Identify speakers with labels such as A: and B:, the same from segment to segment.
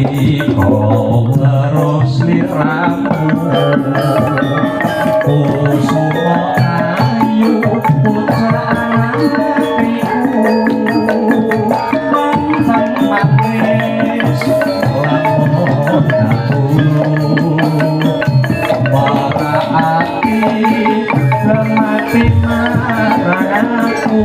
A: kau terus liramu kusuma ayu putraan hatiku mantan manis lamun dahulu maraati lemati marang aku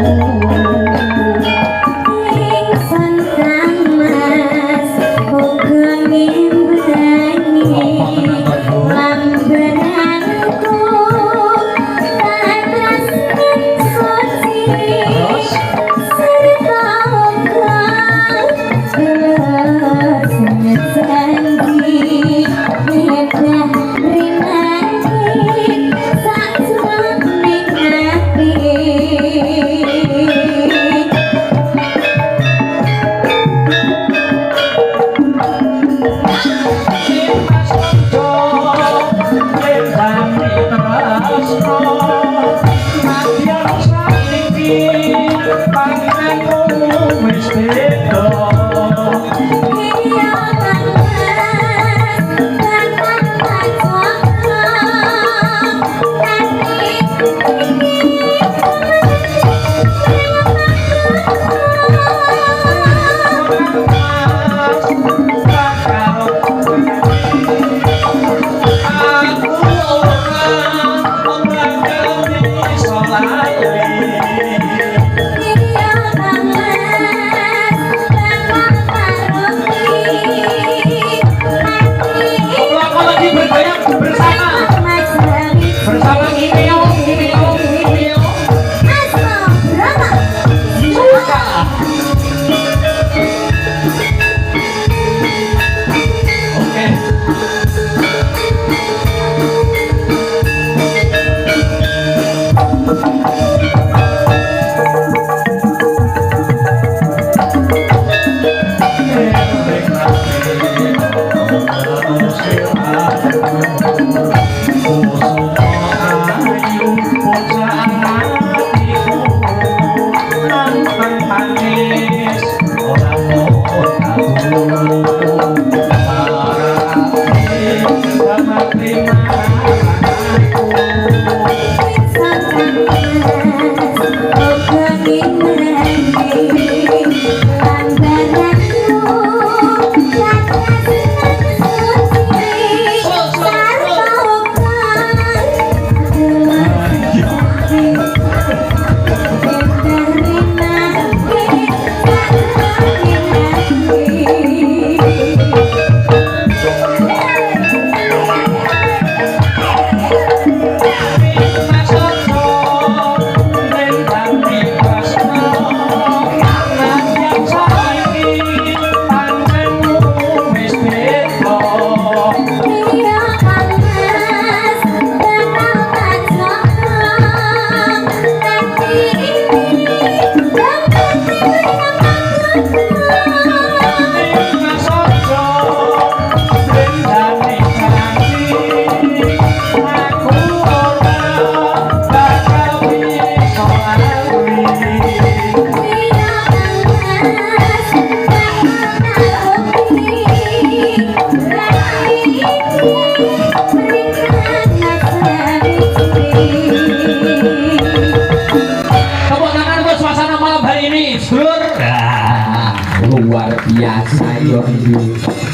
B: luar biasa yo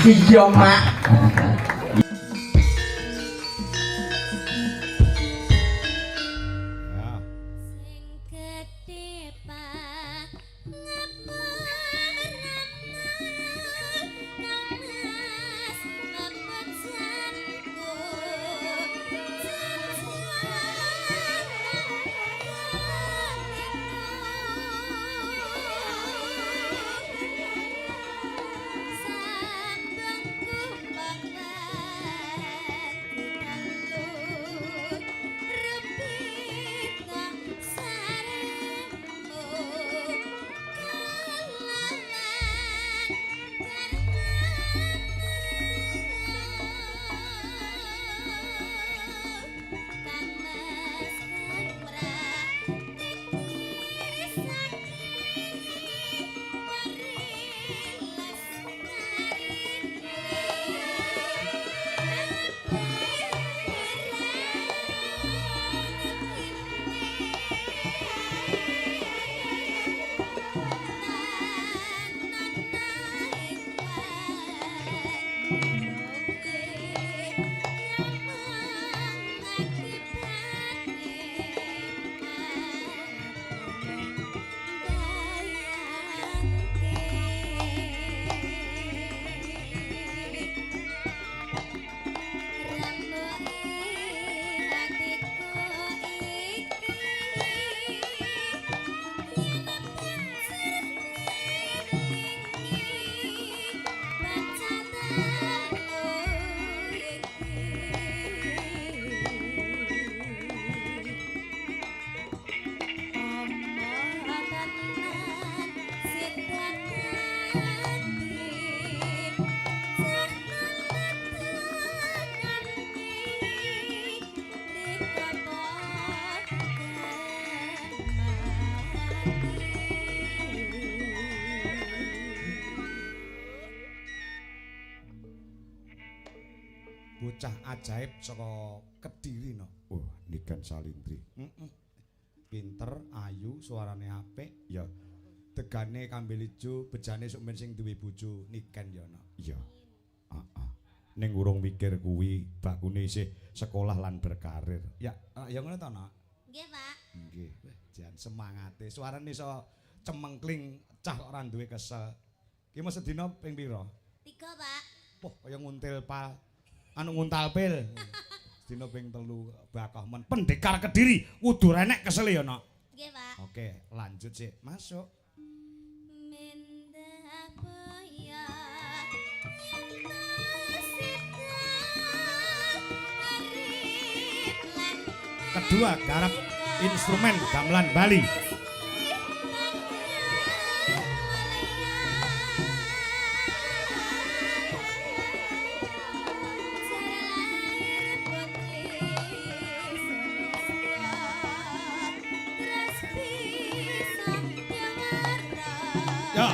B: iya mak
C: bocah ajaib saka Kediri no.
D: Oh, Niken Salindri.
C: Pinter, ayu, suarane apik, ya tegane kambil ijo, bejane sok men sing duwe bojo Niken ya no.
D: Iya. Heeh. Ning urung mikir kuwi bakune isih sekolah lan berkarir.
C: Ya, ya ngono to no.
E: Nggih, Pak.
C: Nggih, jan semangate. Suarane iso cemengkling cah kok ora duwe kesel. Ki mesti sedina ping pira?
E: 3, Pak.
C: Poh kaya nguntil nguntal pil. Sedina ping 3 bakah men. Pendekar Kediri kudu renek kesel ya, Nok.
E: Nggih, Pak.
C: Oke, lanjut sih. Masuk.
E: Mendah boya
C: Kedua, garap instrumen gamelan Bali. Ya.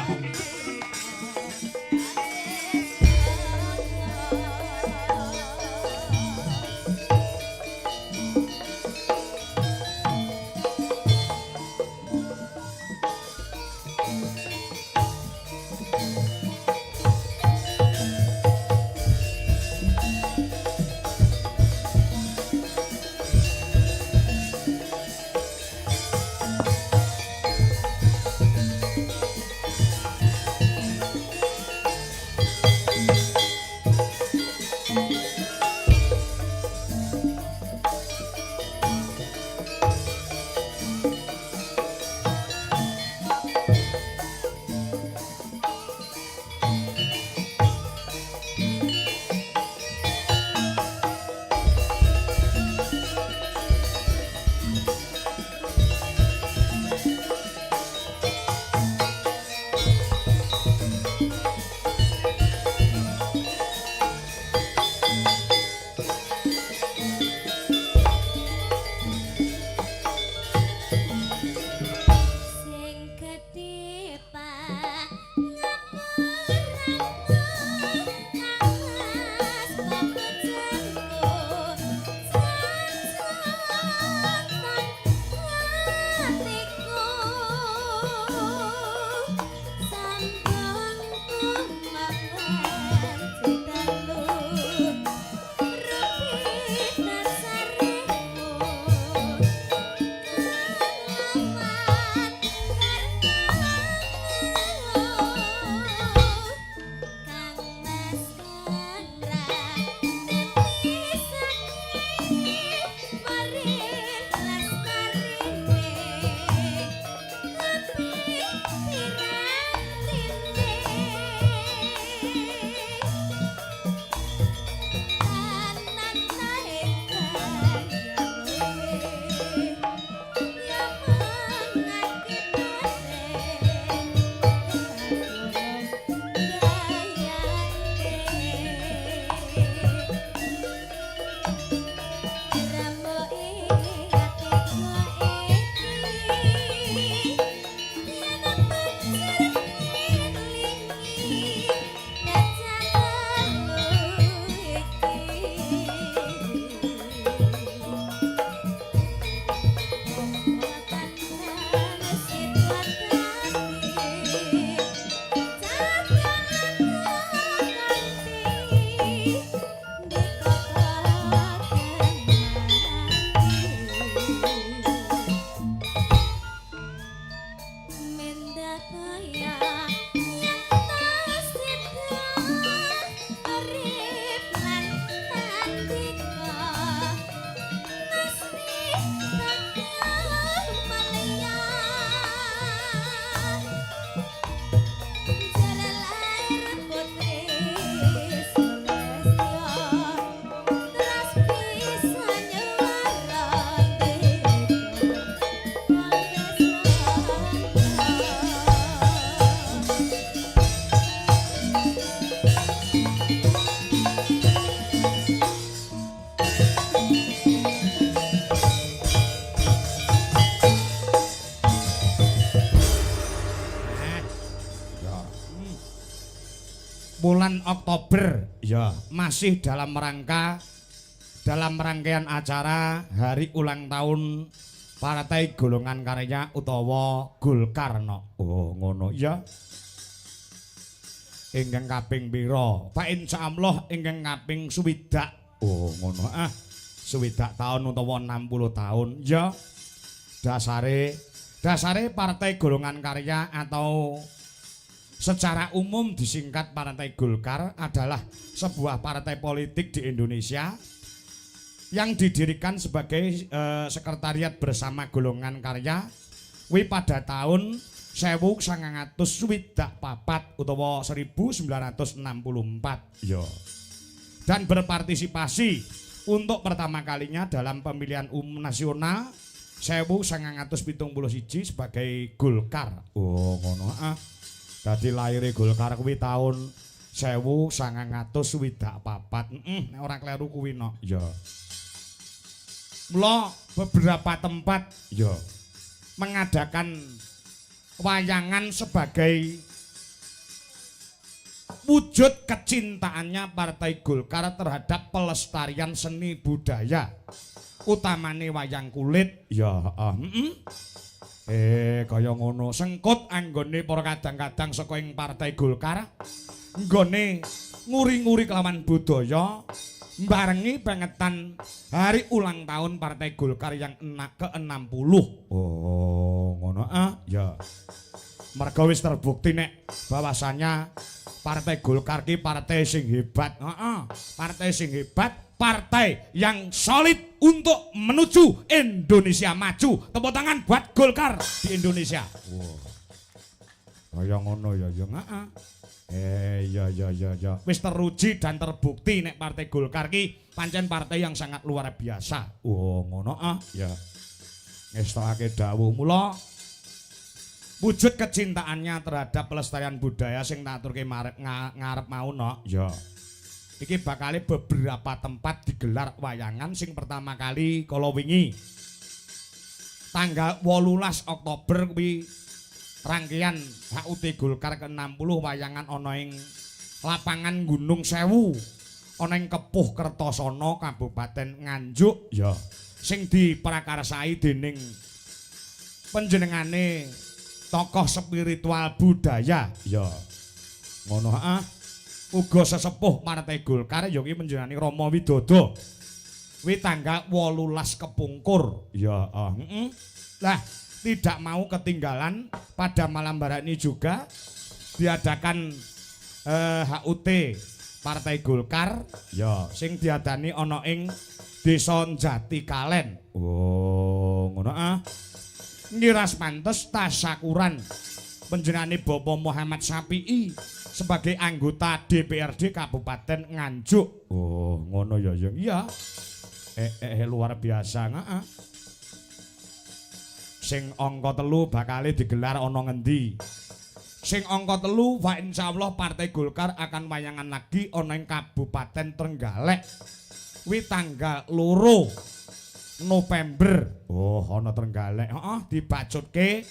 C: bulan Oktober ya masih dalam rangkaian acara hari ulang tahun Partai Golongan Karya utawa Golkar no. Oh ngono ya. Ingkang kaping pira? Pak insyaallah ingkang kaping 60. Oh ngono ah. 60 tahun utawa 60 tahun ya. Dasare Partai Golongan Karya atau secara umum disingkat Partai Golkar adalah sebuah partai politik di Indonesia yang didirikan sebagai sekretariat bersama Golongan Karya wi pada tahun 1964 utawa 1964 ya. Dan berpartisipasi untuk pertama kalinya dalam pemilihan umum nasional 1971 sebagai Golkar. Oh ngono ah. Dadi lahire Golkar kuwi tahun 1964. Nek ora kleru kuwi no. Ya. Mula beberapa tempat ya mengadakan wayangan sebagai wujud kecintaannya Partai Golkar terhadap pelestarian seni budaya utamane wayang kulit ya kaya ngono sengkut anggone para kadang-kadang saka ing Partai Golkar nggone nguri-nguri kelawan budaya barengi bangetan hari ulang tahun Partai Golkar yang ke-60. Oh, ngono ah. Ya. Merga wis terbukti nek bahwasanya Partai Golkar ki partai sing hebat. Heeh. Partai sing hebat, partai yang solid untuk menuju Indonesia maju. Tepuk tangan buat Golkar di Indonesia. Wow. Kaya ngono ya, ya heeh. Ya. Wis teruji dan terbukti nek Partai Golkar ki pancen partai yang sangat luar biasa. Oh, ngono ah. Ya. Ngestokake dawuh mula wujud kecintaannya terhadap pelestarian budaya sing tak aturke ngarep mau no. Ya. Iki bakal beberapa tempat digelar wayangan sing pertama kali kala wingi tanggal 18 Oktober kuwi rangkaian HUT Golkar ke-60 wayangan ana ing lapangan Gunung Sewu ana ing Kepuh Kertosono Kabupaten Nganjuk ya sing diprakarsai dening panjenengane tokoh spiritual budaya ya ngono ah uga sesepuh Partai Golkar ya ki panjenengane Rama Widodo wi tanggal 18 kepungkur ya lah tidak mau ketinggalan pada malam hari ini juga diadakan HUT Partai Golkar ya sing diadani ana ing Desa Jati Kalen. Oh ngono ah ngiras pantes tasyakuran panjenengane Bapak Muhammad Syafi'i sebagai anggota DPRD Kabupaten Nganjuk. Oh ngono ya iya luar biasa heeh. Sing angka 3 bakal digelar ana ngendi? Sing angka 3 wa insyaallah Partai Golkar akan wayangan lagi ana ing Kabupaten Trenggalek. Wi tanggal 2 November. Oh, ana Trenggalek. Heeh, dibacutke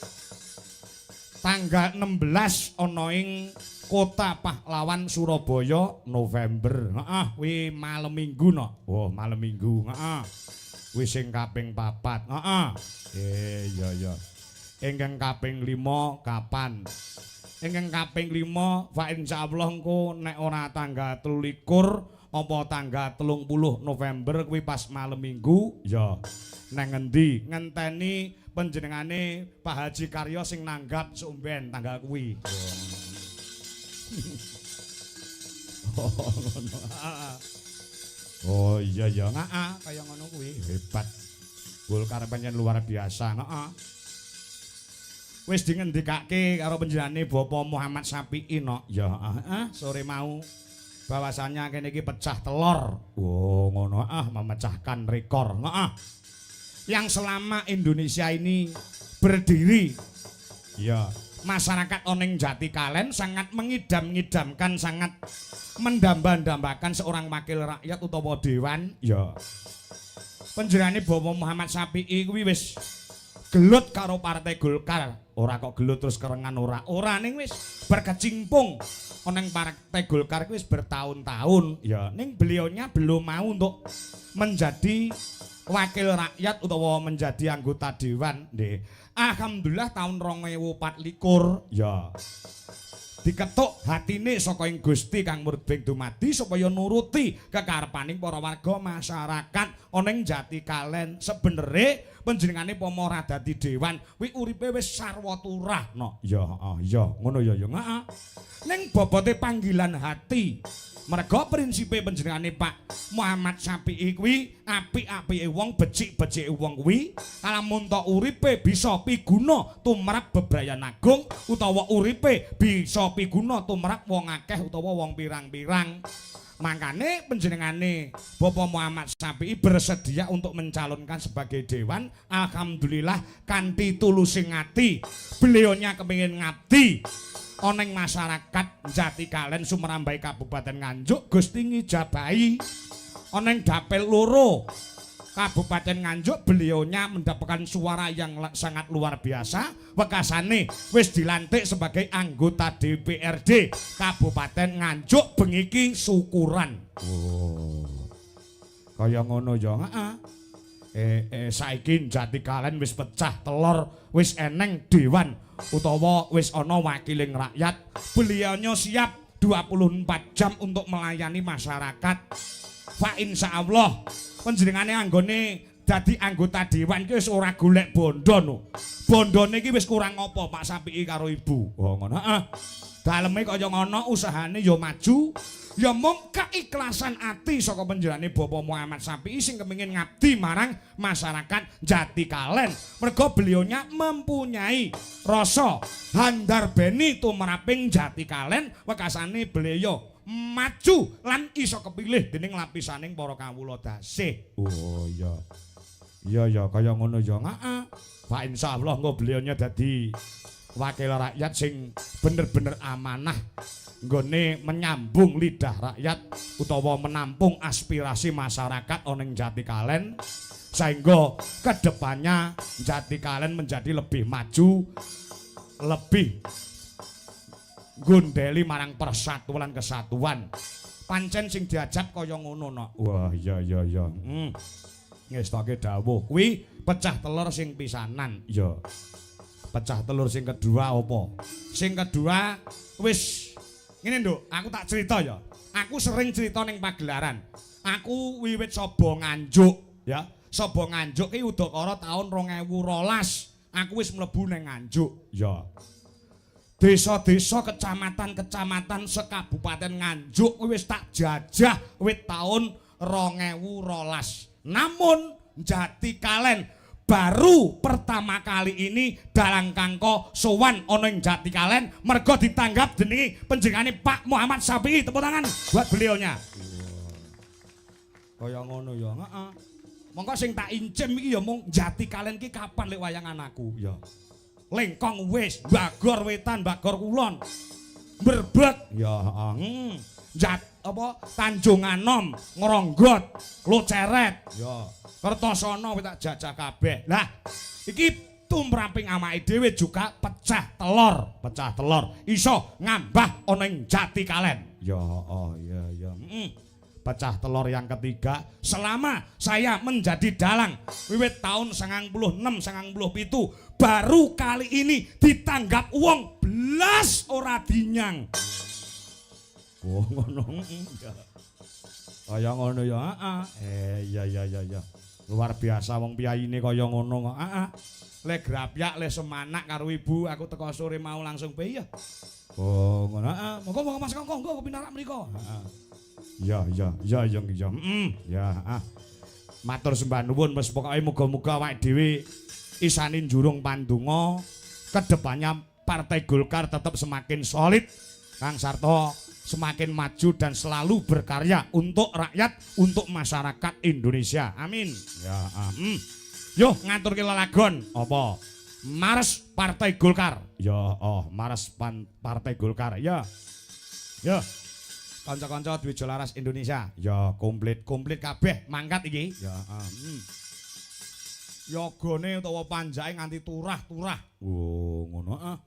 C: tanggal 16 ana ing Kota Pahlawan Surabaya November. Heeh, wi malam Minggu no. Oh, malam Minggu. Heeh. Wi sing kaping 4. Heeh. Iya. Ingkang kaping 5 kapan? Ingkang kaping 5 fa insyaallah engko nek ora tanggal 23 apa tanggal 30 November kuwi pas malam Minggu ya. Nang ngendi? Ngenteni panjenengane Pak Haji Karyo sing nanggap sumben tanggal kuwi. Oh iya kaya ngono kuwi hebat. Golkar pancen luar biasa heeh. Wis dingendikake karo panjenengane Bapak Muhammad Syafi'i no. Ya sore mau bahwasanya kene iki pecah telur. Oh ngono memecahkan rekor heeh. Yang selama Indonesia ini berdiri ya masyarakat oneng Jati Kalen sangat mengidam-ngidamkan sangat mendamba-dambakan seorang wakil rakyat utawa dewan ya panjenengane Bapak Muhammad Syafi'i kuwi wis gelut karo Partai Golkar. Ora kok gelut terus kerengan ora ning wis berkecimpung oneng Partai Golkar wis bertahun-tahun ya ning beliaunya belum mau untuk menjadi wakil rakyat utawa menjadi anggota dewan nggih. Alhamdulillah tahun 2024 ya diketuk hatine saka ing Gusti Kang Murbeng dumadi supaya nuruti kekarepaning para warga masyarakat ana ing Jatikalen. Sebenere panjenengane pamora dadi dewan kuwi uripe wis sarwa turah no. Ya ngono ya heeh. Ning bobote panggilan hati merga prinsipe panjenengane Pak Muhammad Syafi'i kuwi apik-apike wong becik-becike wong kuwi lamun tok uripe bisa piguna tumrap bebrayan agung utawa uripe bisa piguna tumrap wong akeh utawa wong pirang-pirang. Makane panjenengane Bapak Muhammad Syafi'i bersedia untuk mencalonkan sebagai dewan. Alhamdulillah kanthi tulusing ati beliaunya kepengin ngabdi oneng masyarakat Jatikalen Sumerambai Kabupaten Nganjuk. Gusti ngijabahi oneng dapil loro Kabupaten Nganjuk beliaunya mendapatkan suara yang sangat luar biasa. Wekasane wis dilantik sebagai anggota DPRD Kabupaten Nganjuk bengiki syukuran.
D: Oh. Kaya ngono ya, heeh. Saiki Jatikalen wis pecah telur, wis eneng dewan utawa wis ana wakiling rakyat. Beliaunya siap 24 jam untuk melayani masyarakat. Fa insyaallah panjenengane anggone dadi anggota dewan ki wis ora golek bondo no. Bondone iki wis kurang apa Pak Syafi'i karo Ibu. Oh ngono, heeh. Daleme kaya ngono, usahane ya maju. Ya mung keikhlasan ati saka panjenengane Bapak Muhammad Syafi'i sing kepengin ngabdi marang masyarakat Jatikalen. Merga beliaunya mempunyai rasa handar beni tumraping Jatikalen, wekasane beliau maju lan iso kepilih dening lapisaning para kawula dasih. Oh iya. Iya kaya ngono ya, heeh. Pak insyaallah engko beliaunya dadi wakil rakyat sing bener-bener amanah nggone menyambung lidah rakyat utawa menampung aspirasi masyarakat oneng Jatikalen sehingga kedepannya Jatikalen menjadi lebih maju, lebih gondeli marang persatuan kesatuan. Pancen sing diajak kaya ngono no. Wah iya.
C: Ngestoke dawuh kuwi pecah telur sing pisanan.
D: Ya.
C: Pecah telur sing kedua apa? Sing kedua wis ngene nduk, aku tak cerita ya. Aku sering cerita ning pagelaran. Aku wiwit Saba Nganjuk ya. Saba Nganjuk ki udakara taun 2012. Aku wis mlebu ning Nganjuk.
D: Ya.
C: Desa-desa kecamatan-kecamatan sekabupaten Nganjuk wis tak jajah wit taun 2012. Namun Jatikalen baru pertama kali ini dalang kangko sowan ana ing Jatikalen merga ditanggap dening panjenengane Pak Muhammad Syafi'i. Tepuk tangan buat beliaunya.
D: Kaya ngono ya,
C: Heeh. Monggo sing tak incim iki ya mung Jatikalen iki kapan lek wayangan aku.
D: ya.
C: Lengkong wis, Bagor Wetan, Bagor Kulon. Brebet.
D: Ya,
C: Tanjung Anom, Ngronggot, Luceret.
D: ya.
C: Kertosono wis tak jajah kabeh. Lah, iki tumraping amake dhewe juga pecah telur. Iso ngambah ana ing Jatikalen.
D: Ya, iya.
C: Pecah telur yang ketiga selama saya menjadi dalang wiwit tahun 96 97 baru kali ini ditanggap uang belas ora dinyang.
D: Oh ngono. Kaya ngono ya, iya.
C: Luar biasa wong piyaine kaya ngono kok. Le grapyak le semanak karo ibu aku teko sore mau langsung bae ya.
D: Oh ngono.
C: Monggo Mas Kongko nggo pinarak mriko.
D: Ya.
C: Ya, matur sembah nuwun wis pokoke muga-muga awake dhewe isane njurung pandonga kedepannya Partai Golkar tetap semakin solid, Kang Sarto semakin maju dan selalu berkarya untuk rakyat, untuk masyarakat Indonesia. Amin.
D: Ya,
C: Yo ngaturke lelagon apa? Mars Partai Golkar.
D: Ya,
C: Mars Partai Golkar. Ya. Yo. Kanca-kanca Dwijo Laras Indonesia.
D: ya
C: Komplit kabeh mangkat iki.
D: Ya,
C: Yogane utawa panjake nganti turah-turah.
D: Oh ngono.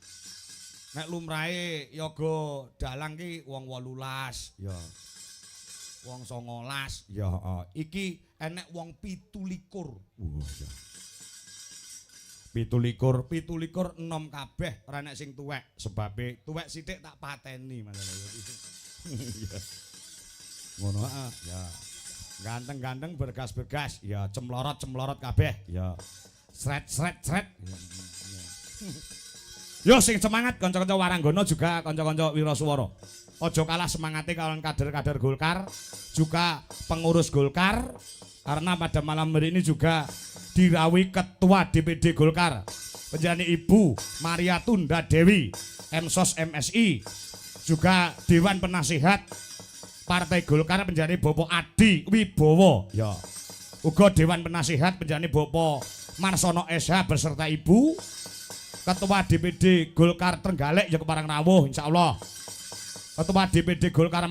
C: Nek lumrahe yoga dalang ki wong 18, ya. Wong 19, ya. Iki enek wong 17. Wah, ya. 17 enom kabeh ora nek sing tuwek, sebabe tuwek sithik tak pateni masalah. Ya. Ngono ya. Ganteng-ganteng bergas-bergas, ya cemlorot-cemlorot kabeh, ya. Sret. Yo sing semangat kanca-kanca Waranggana juga kanca-kanca Wiraswara. Aja kalah semangate kalian kader-kader Golkar, juga pengurus Golkar karena pada malam hari ini juga dirawi Ketua DPD Golkar penjani Ibu Maria Tunda Dewi Emsos MSI, juga Dewan Penasihat Partai Golkar penjani Bapak Adi Wibowo, ya. Uga Dewan Penasihat penjani Bapak Marsono SH beserta Ibu Ketua DPD Golkar Trenggalek ya keparang rawuh insyaallah. Ketua DPD Golkar